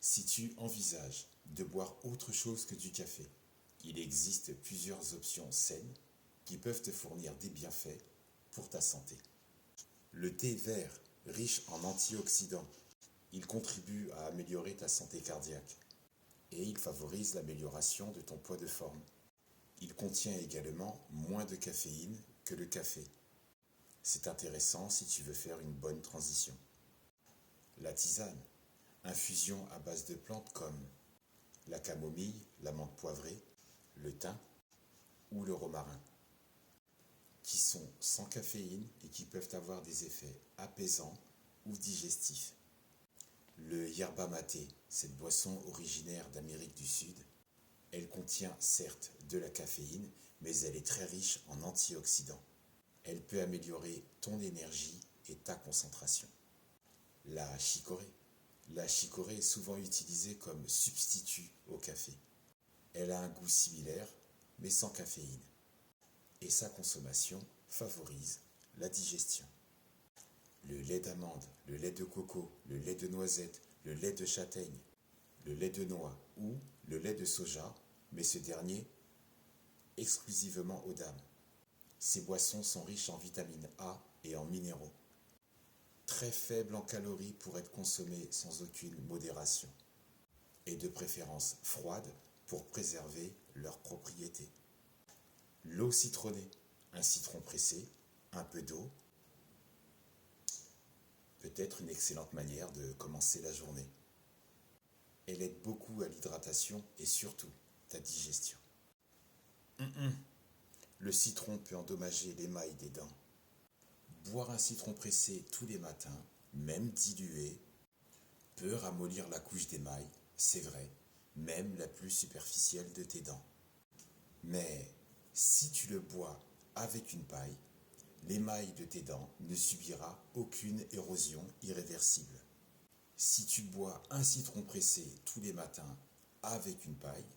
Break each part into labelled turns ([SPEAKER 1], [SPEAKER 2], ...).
[SPEAKER 1] Si tu envisages de boire autre chose que du café, il existe plusieurs options saines qui peuvent te fournir des bienfaits pour ta santé. Le thé vert, riche en antioxydants, il contribue à améliorer ta santé cardiaque et il favorise l'amélioration de ton poids de forme. Il contient également moins de caféine que le café. C'est intéressant si tu veux faire une bonne transition. La tisane, infusion à base de plantes comme la camomille, la menthe poivrée, le thym ou le romarin, qui sont sans caféine et qui peuvent avoir des effets apaisants ou digestifs. Le yerba maté, cette boisson originaire d'Amérique du Sud, elle contient certes de la caféine, mais elle est très riche en antioxydants. Elle peut améliorer ton énergie et ta concentration. La chicorée. La chicorée est souvent utilisée comme substitut au café. Elle a un goût similaire, mais sans caféine. Et sa consommation favorise la digestion. Le lait d'amande, le lait de coco, le lait de noisette, le lait de châtaigne, le lait de noix ou le lait de soja, mais ce dernier exclusivement aux dames. Ces boissons sont riches en vitamine A et en minéraux. Très faibles en calories pour être consommées sans aucune modération. Et de préférence froides pour préserver leurs propriétés. L'eau citronnée, un citron pressé, un peu d'eau, peut être une excellente manière de commencer la journée. Elle aide beaucoup à l'hydratation et surtout ta digestion. Le citron peut endommager l'émail des dents. Boire un citron pressé tous les matins, même dilué, peut ramollir la couche d'émail, c'est vrai, même la plus superficielle de tes dents. Mais si tu le bois avec une paille, l'émail de tes dents ne subira aucune érosion irréversible. Si tu bois un citron pressé tous les matins avec une paille,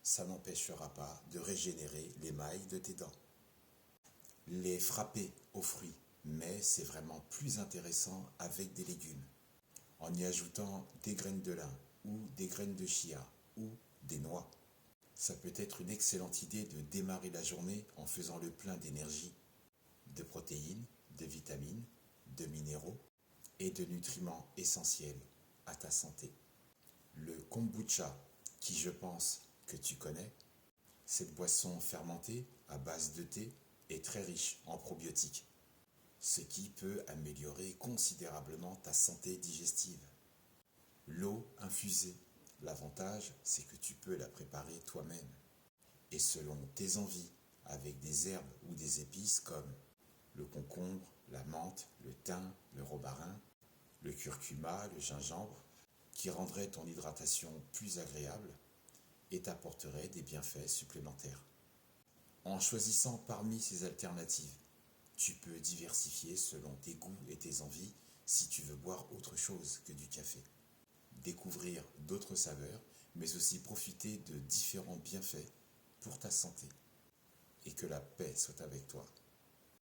[SPEAKER 1] ça n'empêchera pas de régénérer l'émail de tes dents. Les frapper aux fruits, mais c'est vraiment plus intéressant avec des légumes, en y ajoutant des graines de lin ou des graines de chia ou des noix. Ça peut être une excellente idée de démarrer la journée en faisant le plein d'énergie, de protéines, de vitamines, de minéraux et de nutriments essentiels à ta santé. Le kombucha, qui je pense que tu connais, cette boisson fermentée à base de thé est très riche en probiotiques, ce qui peut améliorer considérablement ta santé digestive. L'eau infusée, l'avantage c'est que tu peux la préparer toi-même et selon tes envies avec des herbes ou des épices comme le concombre, la menthe, le thym, le romarin, le curcuma, le gingembre, qui rendraient ton hydratation plus agréable et t'apporteraient des bienfaits supplémentaires. En choisissant parmi ces alternatives, tu peux diversifier selon tes goûts et tes envies si tu veux boire autre chose que du café. Découvrir d'autres saveurs, mais aussi profiter de différents bienfaits pour ta santé. Et que la paix soit avec toi.